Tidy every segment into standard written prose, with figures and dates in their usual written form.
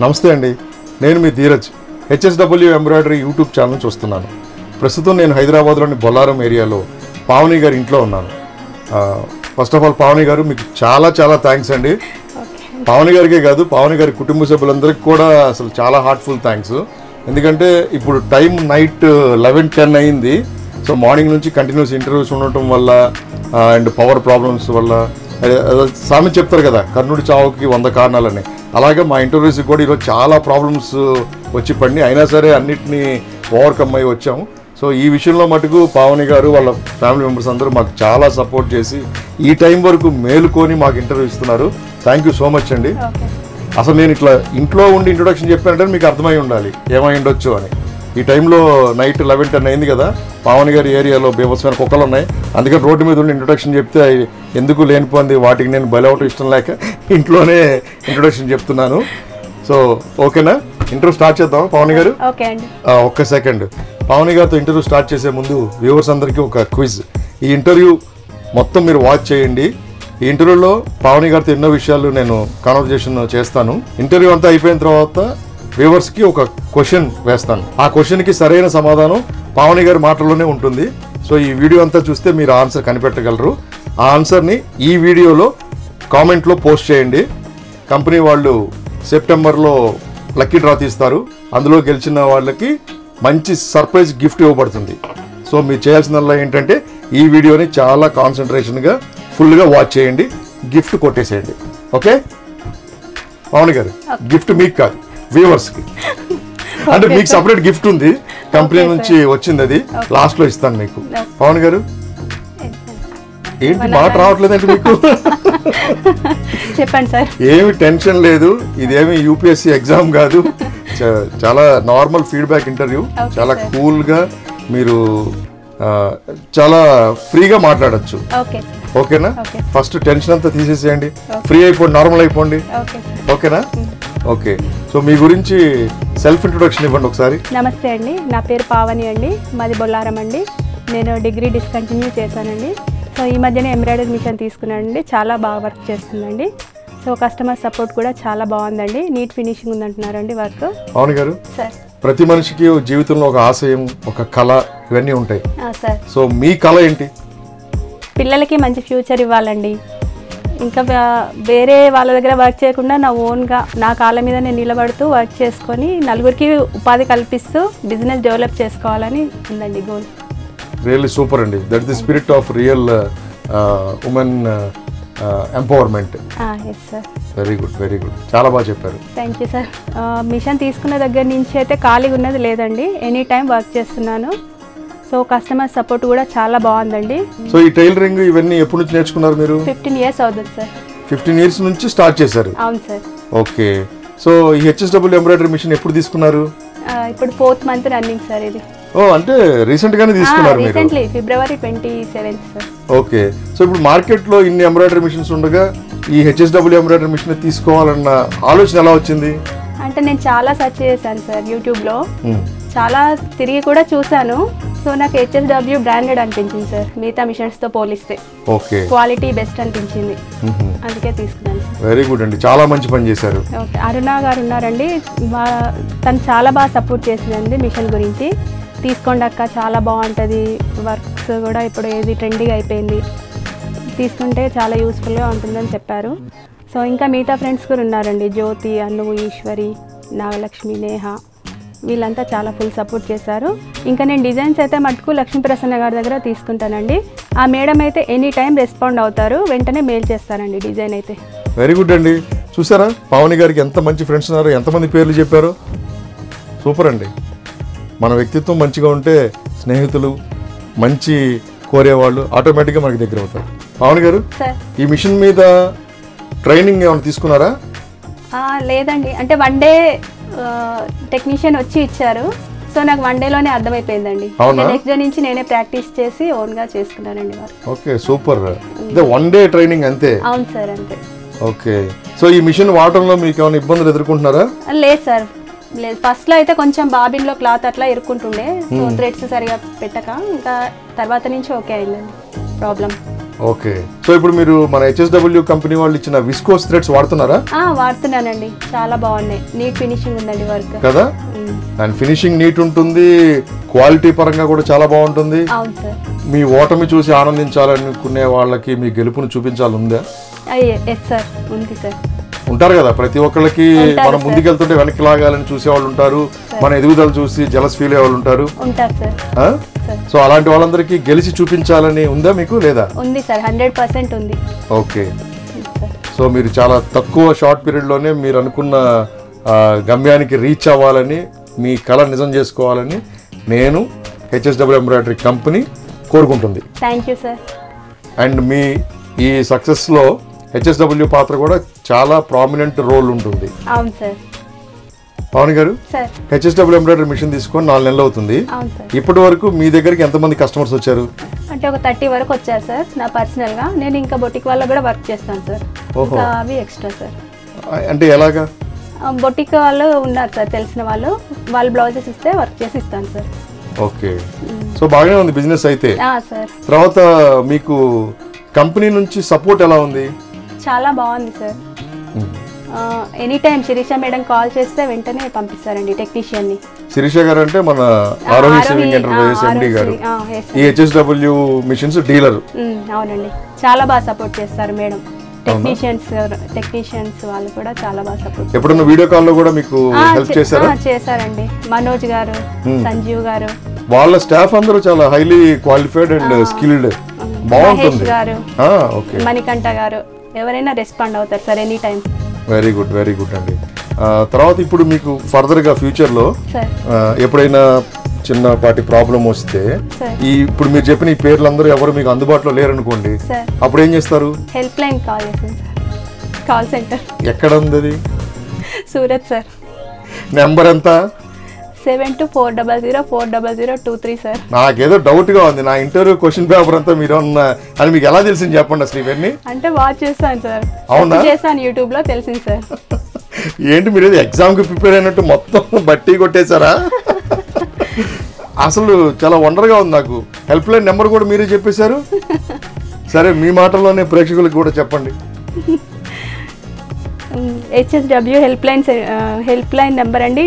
నమస్తే అండి, నేను మీ Dheeraj. HSW embroidery YouTube channel చూస్తున్నాను. ప్రస్తుతం నేను హైదరాబాద్లోని బొల్లారం ఏరియాలో పావని గారి ఇంట్లో ఉన్నాను. ఫస్ట్ ఆఫ్ ఆల్ పావని గారు, మీకు చాలా చాలా థ్యాంక్స్ అండి. పావని గారికే కాదు, పావని గారి కుటుంబ సభ్యులందరికీ కూడా అసలు చాలా హార్ట్ఫుల్ థ్యాంక్స్. ఎందుకంటే ఇప్పుడు టైం నైట్ 11-10 అయింది. సో మార్నింగ్ నుంచి కంటిన్యూస్ ఇంటర్వ్యూస్ ఉండటం వల్ల అండ్ పవర్ ప్రాబ్లమ్స్ వల్ల, సామెత చెప్తారు కదా, కర్ణుడి చావుకి 100 కారణాలని, అలాగే మా ఇంటర్వ్యూస్కి కూడా ఈరోజు చాలా ప్రాబ్లమ్స్ వచ్చి పడినాయి. అయినా సరే అన్నిటినీ ఓవర్కమ్ అయ్యి వచ్చాము. సో ఈ విషయంలో మటుకు పావని గారు వాళ్ళ ఫ్యామిలీ మెంబర్స్ అందరూ మాకు చాలా సపోర్ట్ చేసి ఈ టైం వరకు మేలుకొని మాకు ఇంటర్వ్యూ ఇస్తున్నారు. థ్యాంక్ యూ సో మచ్ అండి. అసలు నేను ఇట్లా ఇంట్లో ఉండి ఇంట్రొడక్షన్ చెప్పానంటే మీకు అర్థమై ఉండాలి ఏమై ఉండొచ్చు అని. ఈ టైంలో నైట్ 11-10 అయింది కదా, పావని గారి ఏరియాలో బీభత్సమైన కుక్కలు ఉన్నాయి. అందుకని రోడ్డు మీద ఉండి ఇంట్రొడక్షన్ చెప్తే ఎందుకు లేనిపోయింది, వాటికి నేను బలవటం ఇష్టం లేక ఇంట్లోనే ఇంట్రొడక్షన్ చెప్తున్నాను. సో ఓకేనా, ఇంటర్వ్యూ స్టార్ట్ చేద్దాం పావని గారు? ఒక్క సెకండ్. పావని గారితో ఇంటర్వ్యూ స్టార్ట్ చేసే ముందు వ్యూవర్స్ అందరికీ ఒక క్విజ్. ఈ ఇంటర్వ్యూ మొత్తం మీరు వాచ్ చేయండి. ఈ ఇంటర్వ్యూలో పావని గారితో ఎన్నో విషయాలు నేను కాన్వర్జేషన్ చేస్తాను. ఇంటర్వ్యూ అంతా అయిపోయిన తర్వాత వ్యూవర్స్కి ఒక క్వశ్చన్ వేస్తాను. ఆ క్వశ్చన్కి సరైన సమాధానం పావని గారి మాటల్లోనే ఉంటుంది. సో ఈ వీడియో అంతా చూస్తే మీరు ఆన్సర్ కనిపెట్టగలరు. ఆ ఆన్సర్ని ఈ వీడియోలో కామెంట్లో పోస్ట్ చేయండి. కంపెనీ వాళ్ళు సెప్టెంబర్లో లక్కీ డ్రా తీస్తారు. అందులో గెలిచిన వాళ్ళకి మంచి సర్ప్రైజ్ గిఫ్ట్ ఇవ్వబడుతుంది. సో మీరు చేయాల్సిందల్లా ఏంటంటే ఈ వీడియోని చాలా కాన్సన్ట్రేషన్గా ఫుల్గా వాచ్ చేయండి, గిఫ్ట్ కొట్టేసేయండి. ఓకే పావని గారు, గిఫ్ట్ మీకు కాదు, వ్యూవర్స్కి. అంటే మీకు సపరేట్ గిఫ్ట్ ఉంది, కంపెనీ నుంచి వచ్చింది, అది లాస్ట్లో ఇస్తాను మీకు. పావని గారు, ఏంటి మాట రావట్లేదంటే మీకు? చెప్పండి సార్. ఏమి టెన్షన్ లేదు, ఇదేమి యూపీఎస్సీ ఎగ్జామ్ కాదు, చాలా నార్మల్ ఫీడ్బ్యాక్ ఇంటర్వ్యూ. చాలా కూల్గా మీరు చాలా ఫ్రీగా మాట్లాడచ్చు. ఓకేనా? ఫస్ట్ టెన్షన్ అంతా తీసేసేయండి, ఫ్రీ అయిపోండి, నార్మల్ అయిపోండి. ఓకేనా? ఓకే. సో మీ గురించి సెల్ఫ్ ఇంట్రొడక్షన్ ఇవ్వండి ఒకసారి. నమస్తే అండి, నా పేరు పావని అండి, మాది బొల్లారం అండి. నేను డిగ్రీ డిస్కంటిన్యూ చేశానండి. సో ఈ మధ్యనే ఎంబ్రాయిడరీ మిషన్ తీసుకున్నానండి, చాలా బాగా వర్క్ చేస్తుందండి. సో కస్టమర్ సపోర్ట్ కూడా చాలా బాగుందండి, నీట్ ఫినిషింగ్ ఉందంటున్నారండి వర్క్. అవును గారు, ప్రతి మనిషికి జీవితంలో ఒక ఆశయం, ఒక కళ, ఇవన్నీ ఉంటాయి. సో మీ కళ ఏంటి? పిల్లలకి మంచి ఫ్యూచర్ ఇవ్వాలండి. ఇంకా వేరే వాళ్ళ దగ్గర వర్క్ చేయకుండా నా ఓన్గా నా కాళ్ళ మీద నేను నిలబడుతూ వర్క్ చేసుకొని నలుగురికి ఉపాధి కల్పిస్తూ బిజినెస్ డెవలప్ చేసుకోవాలని ఉందండి గోల్. రియల్లీ సూపర్ అండి. That is the spirit of real women empowerment. Very good, very good, చాలా బాగా చెప్పారు. Thank you sir. మిషన్ తీసుకున్న దగ్గర నుంచి అయితే ఖాళీగా ఉన్నది లేదండి, ఎనీ టైం వర్క్ చేస్తున్నాను. సో కస్టమర్ సపోర్ట్ కూడా చాలా బాగుందండి. సో ఈ టైలరింగ్ ఇవన్నీ ఎప్పటి నుంచి నేర్చుకున్నారు మీరు? 15 years అవుతుంది సార్. 15 years నుంచి స్టార్ట్ చేశారు? అవును సార్. ఓకే. సో ఈ హెచ్ఎస్డబ్ల్యూ ఎంబ్రాయిడరీ మిషన్ ఎప్పుడు తీసుకున్నారు? ఇప్పుడు 4th month రన్నింగ్ సార్ ఇది. ఓ, అంటే రీసెంట్ గానే తీసుకున్నారు మీరు? Recently February 27th sir. Okay. So ఇప్పుడు మార్కెట్ లో ఇన్ని ఎంబ్రాయిడరీ మిషన్స్ ఉండగా ఈ హెచ్ఎస్డబ్ల్యూ ఎంబ్రాయిడరీ మిషన్ తీసుకోవాలన్న ఆలోచన ఎలా వచ్చింది? అంటే నేను చాలా సెర్చ్ చేశాను సార్ యూట్యూబ్లో, చాలా తిరిగి కూడా చూశాను. సో నాకు హెచ్ఎస్డబ్ల్యూ బ్రాండెడ్ అనిపించింది సార్, మిగతా మిషన్స్తో పోలిస్తే. ఓకే, క్వాలిటీ బెస్ట్ అనిపించింది, అందుకే తీసుకున్నాను. వెరీ గుడ్ అండి, చాలా మంచి పని చేశారు. ఓకే. అరుణ గారు ఉన్నారండి, తను చాలా బాగా సపోర్ట్ చేసిందండి మిషన్ గురించి. తీసుకోండి అక్క, చాలా బాగుంటుంది, వర్క్స్ కూడా ఇప్పుడు ఏది ట్రెండింగ్ అయిపోయింది, తీసుకుంటే చాలా యూస్ఫుల్గా ఉంటుందని చెప్పారు. సో ఇంకా మిగతా ఫ్రెండ్స్ కూడా ఉన్నారండి, జ్యోతి, అను, ఈశ్వరి, నాగలక్ష్మి, నేహ, వీళ్ళంతా చాలా ఫుల్ సపోర్ట్ చేశారు. ఇంకా నేను డిజైన్స్ అయితే మటుకు లక్ష్మీప్రసన్న గారి దగ్గర తీసుకుంటానండి. ఆ మేడం అయితే ఎనీ టైం రెస్పాండ్ అవుతారు, వెంటనే మెయిల్ చేస్తారండి డిజైన్ అయితే. వెరీ గుడ్ అండి. చూసారా పావని గారికి ఎంత మంచి ఫ్రెండ్స్ ఉన్నారు, ఎంతమంది పేర్లు చెప్పారు. సూపర్ అండి. మన వ్యక్తిత్వం మంచిగా ఉంటే స్నేహితులు, మంచి కోరేవాళ్ళు ఆటోమేటిక్గా మనకి దగ్గర అవుతారు. పావని గారు, ఈ మిషన్ మీద ట్రైనింగ్ ఏమైనా తీసుకున్నారా? లేదండి, అంటే 1 day టెక్నీషియన్ వచ్చి ఇచ్చారు. సో నాకు 1 dayలోనే అర్థమైపోయిందండి. నెక్స్ట్ డే నుంచి నేనే ప్రాక్టీస్ చేసి ఓన్గా చేసుకున్నానండి. Okay, super. 1 day ట్రైనింగ్ అంతే? అవును సార్, అంతే. ఓకే. సో ఈ మిషన్ వాడటంలో మీకు ఏమైనా ఇబ్బందులు ఎదుర్కొంటున్నారా? లేదు సార్, లేదు. ఫస్ట్లో అయితే కొంచెం బాబిన్లో క్లాత్ అట్లా ఇరుక్కుంటుండే, సో థ్రెడ్స్ సరిగా పెట్టక, ఇంకా తర్వాత నుంచి ఓకే అయిందండి ప్రాబ్లం. ఓకే. సో ఇప్పుడు మీరు మన HSW కంపెనీ వాళ్ళు ఇచ్చిన విస్కోస్ థ్రెడ్స్ వాడుతున్నారా? వాడుతున్నానండి, చాలా బాగున్నాయి, నీట్ ఫినిషింగ్ ఉందండి వర్క్ కదా. అండ్ ఫినిషింగ్ నీట్ ఉంటుంది, క్వాలిటీ పరంగా కూడా చాలా బాగుంటుంది. అవును సార్. మీ ఓటమి చూసి ఆనందించాలనుకునే వాళ్ళకి మీ గెలుపుని చూపించాలి ఉందా? ఎస్ సార్, ఉంది సార్. ఉంటారు కదా, ప్రతి ఒక్కళ్ళకి మనం ముందుకెళ్తుంటే వెనక్కి లాగాలని చూసేవాళ్ళు ఉంటారు, మన ఎదుగుదల చూసి జలస్ ఫీల్ అయ్యే వాళ్ళు ఉంటారు. సో అలాంటి వాళ్ళందరికీ గెలిచి చూపించాలని ఉందా మీకు, లేదా? ఉంది సార్, 100% ఉంది. ఓకే. సో మీరు చాలా తక్కువ షార్ట్ పీరియడ్లోనే మీరు అనుకున్న గమ్యానికి రీచ్ అవ్వాలని, మీ కళ నిజం చేసుకోవాలని నేను HSW ఎంబ్రాయిడరీ కంపెనీ కోరుకుంటుంది. Thank you sir. అండ్ మీ ఈ సక్సెస్లో HSW పాత్ర కూడా చాలా ప్రామినెంట్ రోల్ ఉంటుంది. అవును సార్. పవన్ గారు, HSW ఎంబ్రాయిడరీ మిషన్ తీసుకొని 4 నెలలు అవుతుంది. ఇప్పటి వరకు మీ దగ్గరికి ఎంతమంది కస్టమర్స్ వచ్చారు? అంటే ఒక 30 వరకు వచ్చారు సార్. నా పర్సనల్గా నేను ఇంకా బొటిక్ వాళ్ళ కూడా వర్క్ చేస్తాను సార్. ఇంకా అవి ఎక్స్ట్రా సార్. అంటే ఎలాగా? బొటిక్ వాళ్ళు ఉన్నారు సార్, తెలిసిన వాళ్ళు బ్లౌజెస్ ఇస్తే వర్క్ చేసి ఇస్తాను సార్. ఓకే. సో బాగానే ఉంది బిజినెస్ అయితే. సార్. తర్వాత మీకు కంపెనీ నుంచి సపోర్ట్ ఎలా ఉంది? చాలా బాగుంది sir. Any time Shirisha madam call చేస్తే వెంటనే పంపిస్తారండి టెక్నీషియన్ని. శిరీష గారు అంటే మన ఆరోహి సేవింగ్ ఎంటర్ప్రైజెస్ ఎండి గారు, ఈ HSW మిషన్స్ డీలర్. అవునండి, చాలా బాగా సపోర్ట్ చేస్తారు మేడం. టెక్నీషియన్స్ వాళ్ళు కూడా చాలా బాగా సపోర్ట్. ఎప్పుడన్నా వీడియో కాల్ లో కూడా మీకు హెల్ప్ చేశారా? చేశారండి. మనోజ్ గారు, సంజీవ్ గారు, వాళ్ళ స్టాఫ్ అందరూ చాలా హైలీ క్వాలిఫైడ్ అండ్ స్కిల్డ్. బాగుంటుంది. మణికంఠ గారు, ఎవరైనా రెస్పాండ్ అవుతారు sir any time. Very good, very good అండి. తర్వాత ఇప్పుడు మీకు ఫర్దర్ గా ఫ్యూచర్ లో ఎప్పుడైనా చిన్నపాటి ప్రాబ్లం వస్తే, ఈ ఇప్పుడు మీరు చెప్పిన ఈ పేర్లందరూ ఎవరు మీకు అందుబాటులో లేరనుకోండి, అప్పుడు ఏం చేస్తారు? హెల్ప్ లైన్ కాల్ చేస్తాను సార్. కాల్ సెంటర్ ఎక్కడ ఉంది అది? సూరత్ సార్. నెంబర్ ఎంత? 7240040023 సార్. నాకేదో డౌట్ గా ఉంది, నా ఇంటర్వ్యూ క్వశ్చన్ పేపర్ అంతా మీరు అని మీకు ఎలా తెలిసింది చెప్పండి అసలు ఇవన్నీ. అంటే వాచ్ చేస్తాను సార్. అవునా? చేశాను, యూట్యూబ్ లో తెలిసింది సార్. ఏంటి మీరు ఎగ్జామ్ కి ప్రిపేర్ అయినట్టు మొత్తం బట్టి కొట్టేశారా? అసలు చాలా వండర్గా ఉంది నాకు. హెల్ప్ లైన్ నెంబర్ కూడా మీరే చెప్పేశారు. సరే, మీ మాటల్లోనే ప్రేక్షకులకు కూడా చెప్పండి. HSW హెల్ప్ లైన్ నెంబర్ అండి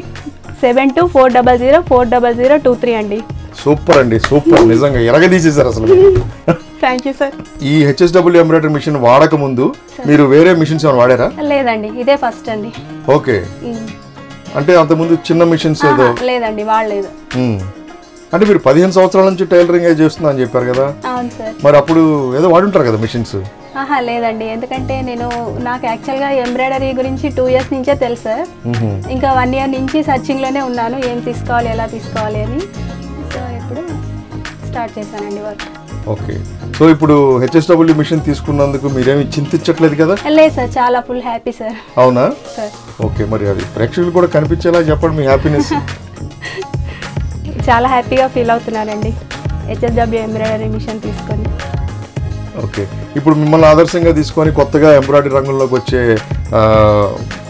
7240040023 అండి. సూపర్ అండి, సూపర్. నిజంగా ఎరగదీసేశారు అసలు. Thank you sir. ఈ HSW ఎంబ్రాయిడరీ మిషన్ వాడక ముందు మీరు వేరే మిషన్స్ ఏమైనా వాడారా? లేదండి, ఇదే ఫస్ట్ అండి. ఓకే. అంటే అంతకుముందు చిన్న మిషన్స్ ఏదో? లేదండి, వాడలేదు. అంటే మీరు 15 సంవత్సరాల నుంచి టైలరింగ్ చేస్తున్నా అని చెప్పారు కదా. అవును సార్. మరి అప్పుడు ఏదో వాడుంటారు కదా మిషన్స్? లేదండి, ఎందుకంటే నాకు యాక్చువల్గా ఎంబ్రాయిడరీ గురించి 2 years నుంచే తెలుసు సార్. ఇంకా 1 year నుంచి సర్చింగ్ లోనే ఉన్నాను, ఏం తీసుకోవాలి, ఎలా తీసుకోవాలి అని. సో ఇప్పుడు స్టార్ట్ చేశానండి వర్క్. ఓకే. సో ఇప్పుడు HSW మిషన్ తీసుకున్నందుకు మీరేమి చింతించట్లేదు కదా? లేదు సార్, చాలా ఫుల్ హ్యాపీ సార్. అవునా సార్? ఓకే. మరి అది ప్రేక్షకులు కూడా కనిపించేలా చెప్పండి మీ హ్యాపీనెస్. చాలా హ్యాపీగా ఫీల్ అవుతున్నానండి HSW ఎంబ్రాయిడరీ మిషన్ తీసుకొని. ఓకే. ఇప్పుడు మిమ్మల్ని ఆదర్శంగా తీసుకొని కొత్తగా ఎంబ్రాయిడరీ రంగంలోకి వచ్చే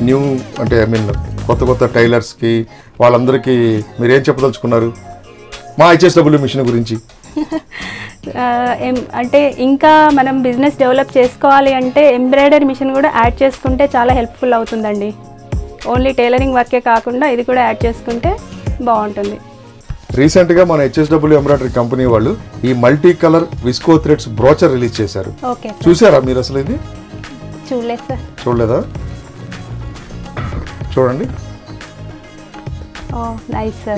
న్యూ అంటే కొత్త టైలర్స్కి వాళ్ళందరికీ మీరేం చెప్పదలుచుకున్నారు మా HSW మిషన్ గురించి? అంటే ఇంకా మనం బిజినెస్ డెవలప్ చేసుకోవాలి అంటే ఎంబ్రాయిడరీ మిషన్ కూడా యాడ్ చేసుకుంటే చాలా హెల్ప్ఫుల్ అవుతుందండి. ఓన్లీ టైలరింగ్ వర్కే కాకుండా ఇది కూడా యాడ్ చేసుకుంటే బాగుంటుంది. రీసెంట్గా మన HSW ఎంబ్రాయిడరీ కంపెనీ వాళ్ళు ఈ multi colour visco threads brochure release చేశారు. చూసారా మీరు అసలు? ఇది చూడలేదు సార్. చూడలేదా? చూడండి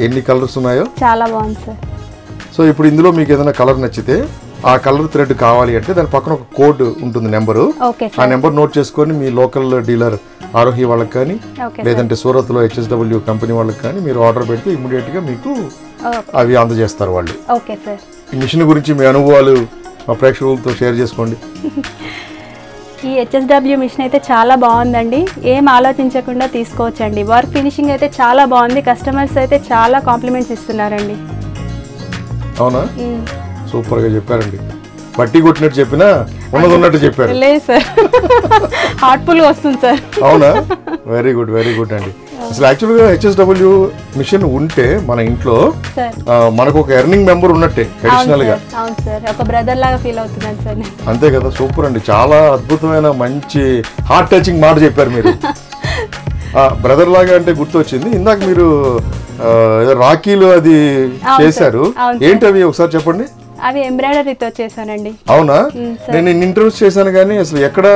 ఎన్ని కలర్స్ ఉన్నాయో. చాలా బాగుంది సార్. సో ఇప్పుడు ఇందులో మీకు ఏదైనా కలర్ నచ్చితే ఆ కలర్ థ్రెడ్ కావాలి అంటే దాని పక్కన ఒక కోడ్ ఉంటుంది, నెంబరు. ఆ నెంబర్ నోట్ చేసుకొని మీ లోకల్ డీలర్ ఆరోహి వాళ్ళకి కానీ లేదంటే సూరత్లో HSW కంపెనీ వాళ్ళకి కానీ మీరు ఆర్డర్ పెడితే ఇమ్మీడియట్గా మీకు అవి అందజేస్తారు వాళ్ళు. ఈ మిషన్ గురించి మీ అనుభవాలు మా ప్రేక్షకులతో షేర్ చేసుకోండి. ఈ HSW మిషన్ అయితే చాలా బాగుందండి, ఏం ఆలోచించకుండా తీసుకోవచ్చండి. వర్క్ ఫినిషింగ్ అయితే చాలా బాగుంది, కస్టమర్స్ అయితే చాలా కాంప్లిమెంట్స్ ఇస్తున్నారండి. అవునా? సూపర్గా చెప్పారండి. బట్టి కొట్టినట్టు చెప్పినా ఉన్నట్టు చెప్పారు. లేదు సార్, హార్ట్ఫుల్గా వస్తుంది సార్. అవునా? వెరీ గుడ్, వెరీ గుడ్ అండి. అసలు యాక్చువల్గా హెచ్ఎస్డబ్ల్యూ మిషన్ ఉంటే మన ఇంట్లో సార్ మనకు ఒక ఎర్నింగ్ మెంబర్ ఉన్నట్టే అడిషనల్ గా. అవును సార్, ఒక బ్రదర్ లాగా ఫీల్ అవుతున్నాను సార్ నేను. అంతే కదా, సూపర్ అండి, చాలా అద్భుతమైన మంచి హార్ట్ టచింగ్ మాట చెప్పారు మీరు. బ్రదర్ లాగా అంటే గుర్తొచ్చింది, ఇందాక మీరు ఏదో రాఖీలు అది చేశారు, ఏంటి అవి ఒకసారి చెప్పండి. అవి ఎంబ్రాయిడరీతో చేశానండి. అవునా, నేను ఇంటర్వ్యూస్ చేశాను కానీ అసలు ఎక్కడ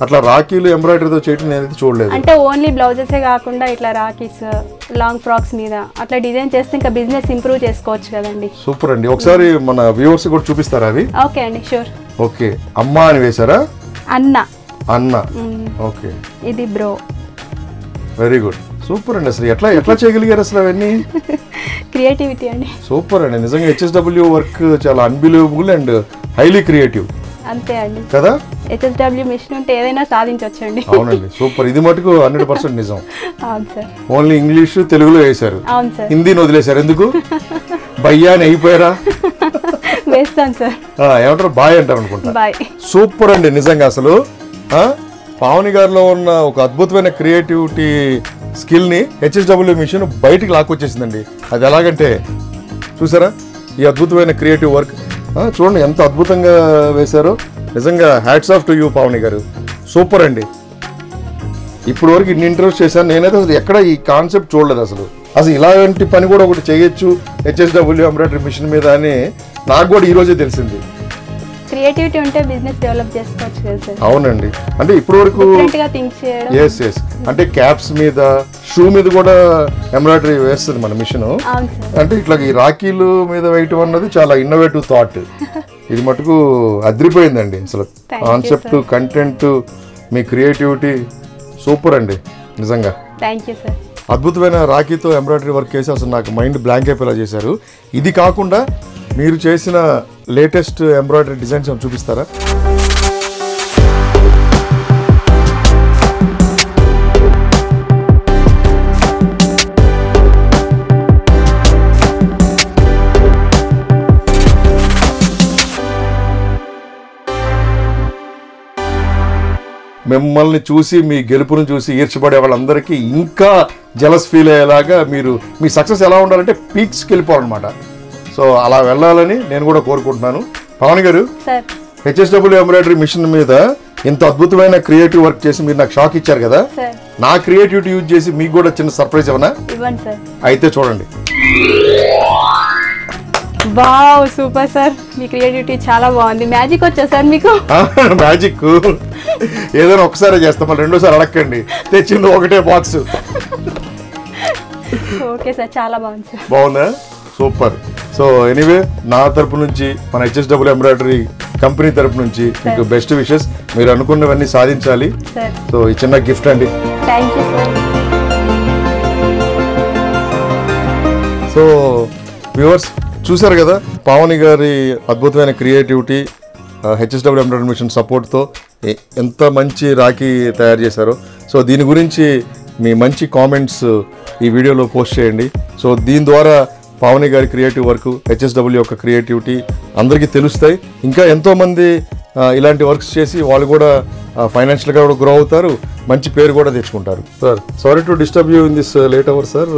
అట్లా రాఖీలు ఎంబ్రాయిడరీతో చేయడం నేనైతే చూడలేదు. అంటే ఓన్లీ బ్లౌజెసే కాకుండా ఇట్లా రాఖీస్, లాంగ్ ఫ్రాక్స్ మీద అట్లా డిజైన్ చేస్తే ఇంకా బిజినెస్ ఇంప్రూవ్ చేసుకోవచ్చు కదండి. సూపర్ అండి, ఒకసారి మన వ్యూవర్స్ కూడా చూపిస్తారా అవి? ఓకే అండి, షూర్. ఓకే, అమ్మ అని వేశారా? అన్న. అన్న, ఓకే. ఇది బ్రో. వెరీ గుడ్, సూపర్ అండి. అసలు ఎట్లా ఎట్లా చేయగలిగారు అసలు అవన్నీ? క్రియేటివిటీ అండి. సూపర్ అండి, నిజంగా హెచ్ఎస్డబ్ల్యూ వర్క్ చాలా అన్బిలీవబుల్ అండ్ హైలీ క్రియేటివ్. అంతే అండి కదా, హెచ్ఎస్డబ్ల్యూ మిషన్ ఉంటే ఏదైనా సాధించవచ్చండి. అవునండి, సూపర్, ఇది మటుకు 100% నిజం. అవును సార్. ఓన్లీ ఇంగ్లీష్ తెలుగులో వేశారు. అవును సార్. హిందీని వదిలేశారు ఎందుకు? భయ్యా అని అయిపోయారా? వేస్తాను సార్. ఏమంటారు, బాయ్ అంటారు అనుకుంటా. బాయ్. సూపర్ అండి, నిజంగా అసలు పావని గారిలో ఉన్న ఒక అద్భుతమైన క్రియేటివిటీ స్కిల్ని హెచ్ఎస్డబ్ల్యూ మిషన్ బయటికి లాక్కొచ్చేసిందండి. అది ఎలాగంటే చూసారా, ఈ అద్భుతమైన క్రియేటివ్ వర్క్ చూడండి ఎంత అద్భుతంగా వేశారో. నిజంగా hats off to you Pavani గారు, సూపర్ అండి. ఇప్పుడు వరకు ఇన్ని ఇంటర్వ్యూస్ చేశాను, నేనైతే అసలు ఎక్కడ ఈ కాన్సెప్ట్ చూడలేదు. అసలు ఇలాంటి పని కూడా ఒకటి చేయొచ్చు హెచ్ఎస్డబ్ల్యూ ఎంబ్రాయిడరీ మిషన్ మీద అని నాకు కూడా ఈరోజే తెలిసింది. క్రియేటివిటీ ఉంటే బిజినెస్ డెవలప్ చేసుకోవచ్చు కదా సార్. అవునండి, అంటే ఇప్పుడు వరకు ఎస్ అంటే క్యాప్స్ మీద, షూ మీద కూడా ఎంబ్రాయిడరీ వేస్తుంది మన మిషన్. అంటే ఇట్లా ఈ రాఖీలు మీద వేయటం అన్నది చాలా ఇన్నోవేటివ్ థాట్. ఇది మటుకు అదిరిపోయిందండి అసలు. కాన్సెప్ట్, కంటెంట్, మీ క్రియేటివిటీ సూపర్ అండి నిజంగా. అద్భుతమైన రాఖీతో ఎంబ్రాయిడరీ వర్క్ చేసి అసలు నాకు మైండ్ బ్లాంక్ అయిపోయేలా చేశారు. ఇది కాకుండా మీరు చేసిన లేటెస్ట్ ఎంబ్రాయిడరీ డిజైన్స్ చూపిస్తారా? మిమ్మల్ని చూసి, మీ గెలుపును చూసి ఈర్చబడే వాళ్ళందరికీ ఇంకా జలస్ ఫీల్ అయ్యేలాగా మీరు మీ సక్సెస్ ఎలా ఉండాలంటే పీక్స్కి వెళ్ళిపోవాలన్నమాట. సో అలా వెళ్ళాలని నేను కూడా కోరుకుంటున్నాను. పావని గారు, హెచ్ఎస్డబ్ల్యూ ఎంబ్రాయిడరీ మిషన్ మీద ఇంత అద్భుతమైన క్రియేటివ్ వర్క్ చేసి మీరు నాకు షాక్ ఇచ్చారు కదా, నా క్రియేటివిటీ యూజ్ చేసి మీకు కూడా చిన్న సర్ప్రైజ్ ఏమన్నా? అయితే చూడండి. వావ్, సూపర్ సార్, మీ క్రియేటివిటీ చాలా బాగుంది. మ్యాజిక్ వచ్చా సార్ మీకు? మ్యాజిక్ ఏదైనా ఒకసారి చేస్తాం, మళ్ళీ రెండోసారి అడగండి. తెచ్చింది ఒకటే బాక్స్. ఓకే సార్, చాలా బాగుంది సార్. బాగుందా? సూపర్. సో ఎనీవే, నా తరపు నుంచి, మన హెచ్ఎస్డబ్ల్యూ ఎంబ్రాయిడరీ కంపెనీ తరపు నుంచి మీకు బెస్ట్ విషెస్. మీరు అనుకున్నవన్నీ సాధించాలి. సో ఈ చిన్న గిఫ్ట్ అండి. సో వ్యూవర్స్ చూసారు కదా, పావని గారి అద్భుతమైన క్రియేటివిటీ హెచ్ఎస్డబ్ల్యూ ఎంబ్రాయిడరీ మిషన్ సపోర్ట్తో ఎంత మంచి రాఖీ తయారు చేశారో. సో దీని గురించి మీ మంచి కామెంట్స్ ఈ వీడియోలో పోస్ట్ చేయండి. సో దీని ద్వారా పావని గారి క్రియేటివ్ వర్క్, హెచ్ఎస్డబ్ల్యూ యొక్క క్రియేటివిటీ అందరికీ తెలుస్తాయి. ఇంకా ఎంతోమంది ఇలాంటి వర్క్స్ చేసి వాళ్ళు కూడా ఫైనాన్షియల్గా కూడా గ్రో అవుతారు, మంచి పేరు కూడా తెచ్చుకుంటారు. Sir, sorry to disturb you in this late hour sir.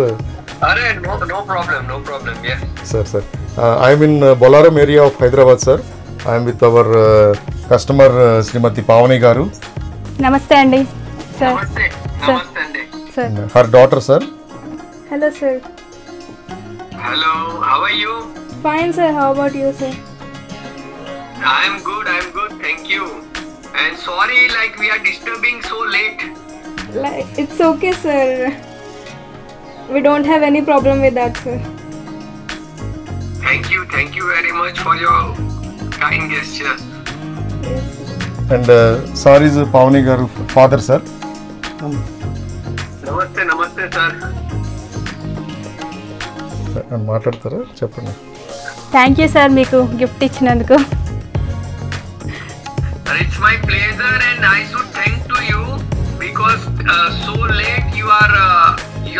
Sir I'm in Bolarum area of Hyderabad sir. I'm with our customer Shrimati Pavani గారు. నమస్తే అండి sir. Her daughter sir. Hello sir. Hello, how are you? Fine sir, how about you sir? I am good, thank you. And sorry like we are disturbing so late. Like it's okay sir. We don't have any problem with that sir. Thank you very much for your kind gesture. Yes. And sorry is Pavani garu father sir. Namaste sir. మాట్లాడతారా? చెప్పండి. Thank you sir, మీకు gift ఇచ్చినందుకు. It's my pleasure and I should thank to you because so late you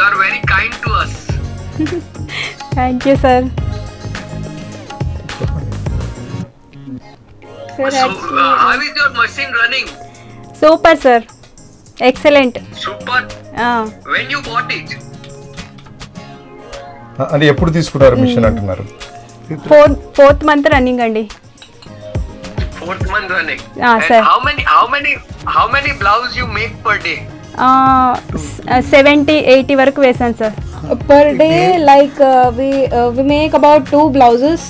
are very kind to us. Thank you sir. So how is your machine running? Super sir, excellent. Super. When you bought it? అంటే ఎప్పుడు తీసుకున్నారు machine అంటున్నారు? 4th month running అండి. 4th month running. Sir. How many blouse you make per day? 70-80 వరకు వేసాను sir. Per day, like we make about 2 blouses.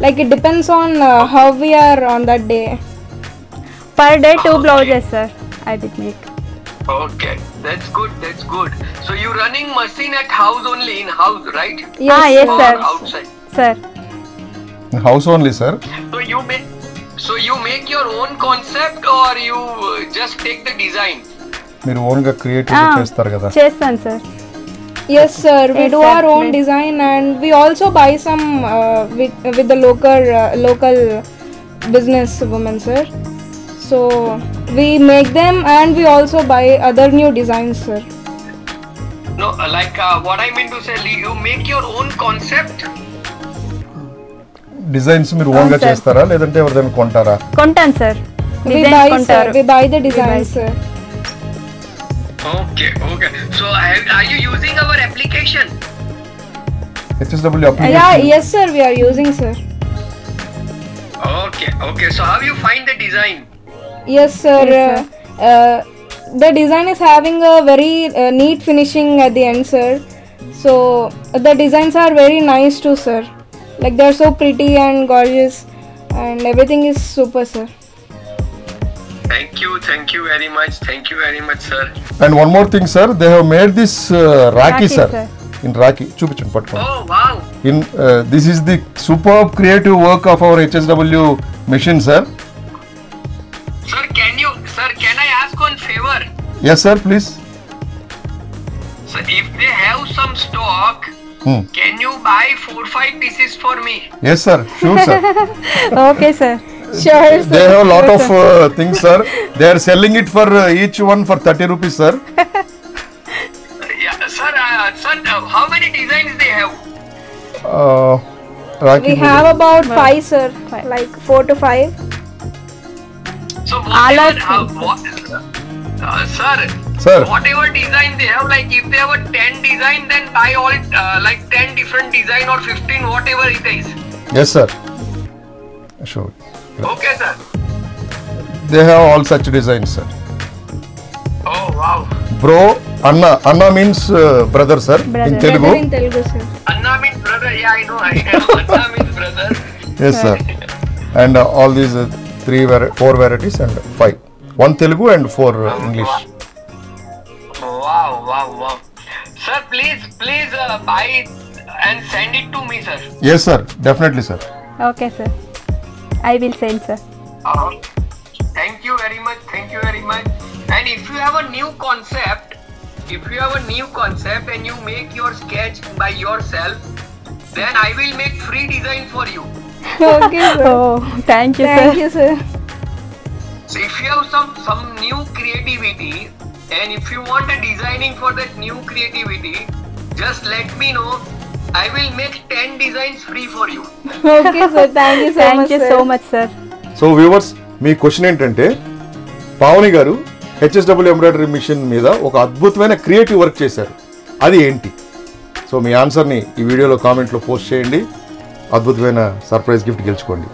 Like it depends on how we are on that day. Per day 2 blouses sir I did make. Okay, that's good. So you running machine at house only, in house, right? Yes Or sir. outside? Sir. House only sir. So you make your own concept or you just take the design? మీరు own గా creative చేస్తారు కదా? చేస్తాను sir. Yes sir, we do our own Exactly. design, and we also buy some with the local business women, sir. So we make them and we also buy other new designs, sir. No, like what I mean to say, you make your own concept? Designs మీరు own గా sir. చేస్తారా లేదంటే ఎవరిదైనా కొంటారా? కొంటాను sir. We buy, sir. We buy the designs, sir. Okay. So are you using our application? HSW Yeah, application. yes sir, we are using, sir. Okay. So how you find the design? Yes sir. Yes, The design is having a very neat finishing at the end, sir. So the designs are very nice too, sir. Like they're so pretty and gorgeous, and everything is super, sir. Thank you very much. Thank you very much, sir. And one more thing sir, they have made this Rakhi Rakhi, sir. sir. ఇన్ రాఖీ చూపించండి, పట్టుకోండి. Oh wow. In this is the super creative work of our HSW machine sir. Sir, can I ask one favor? Yes sir please. So if they have some stock, can you buy 4-5 pieces for me? Yes sir, sure sir. Okay sir. Sure, sir. They have a lot of things, sir. They are selling it for each one for 30 rupees, sir. Yeah, sir. How many designs they have? We have about 5, sir. Like 4 to 5. So All are sir, Sir. whatever design they have, like if they have a 10 design, then buy all like 10 different design or 15, whatever it is. Yes, sir. Sure. Okay, sir. They have all such designs, sir. Oh wow. Bro, Anna means brother, sir. In Brother. Telugu. Brother in Telugu, sir. Anna means brother. Yeah, I know. Anna means brother. Yes, sir. And all these 4 varieties and 5. 1 Telugu and 4 English. Wow. Sir, please buy it and send it to me, sir. Yes, sir. Definitely, sir. Okay sir. I will send sir. Thank you very much. And if you have a new concept and you make your sketch by yourself, then I will make free design for you. Okay, sir. Oh, thank you sir. Thank you, sir. So if you have some new creativity and if you want a designing for that new creativity, just let me know. I will make 10 designs free for you. Okay, sir. Thank you so Thank much, you sir. so much sir. So viewers, మీ question ఏంటంటే పావని గారు HSW embroidery machine మీద ఒక అద్భుతమైన creative work చేశారు, అది ఏంటి? So మీ ఆన్సర్ని ఈ వీడియోలో కామెంట్లో పోస్ట్ చేయండి. అద్భుతమైన సర్ప్రైజ్ గిఫ్ట్ గెలుచుకోండి.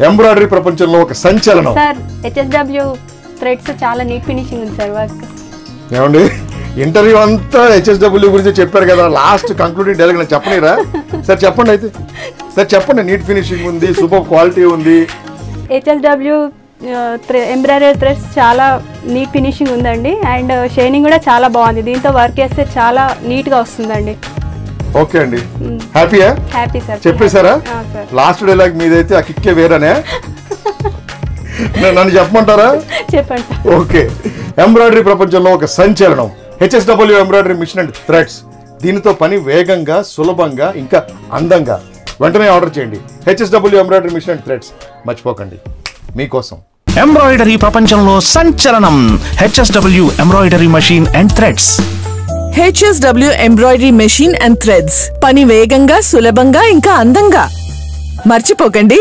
ఎంబ్రాయిడరీ ప్రపంచంలో ఒక సంచలనం. సార్ HSW థ్రెడ్స్ చాలా నీట్ ఫినిషింగ్ ఉంది సార్ వర్క్. ఏమండి, ఇంటర్వ్యూ అంతా HSW గురించి చెప్పారు కదా, లాస్ట్ కంక్లూడింగ్ డైలాగ్ నేను చెప్పలేరా? సార్ చెప్పండి అయితే. సార్ చెప్పండి. నీట్ ఫినిషింగ్ ఉంది, సూపర్ క్వాలిటీ ఉంది. HSW ఎంబ్రాయిడరీ థ్రెడ్స్ చాలా నీట్ ఫినిషింగ్ ఉందండి, అండ్ షైనింగ్ కూడా చాలా బాగుంది. దీంతో వర్క్ చేస్తే చాలా నీట్గా వస్తుందండి. ఓకే అండి, హ్యాపీయా? Happy sir. చెప్పేశారా? సార్. లాస్ట్ డైలాగ్ మీదైతే ఆ కిక్కే వేరేనే. నన్ను చెప్పమంటారా? చెప్పండి సార్. ఓకే. ఎంబ్రాయిడరీ ప్రపంచంలో ఒక సంచలనం HSW embroidery machine and threads. దీనితో పని వేగంగా, సులభంగా, ఇంకా అందంగా. వెంటనే ఆర్డర్ చేయండి HSW embroidery machine and threads. మర్చిపోకండి, మీకోసం. ఎంబ్రాయిడరీ ప్రపంచంలో సంచలనం HSW embroidery machine and threads. HSW embroidery machine and threads. పని వేగంగా, సులభంగా, ఇంకా అందంగా. మర్చిపోకండి.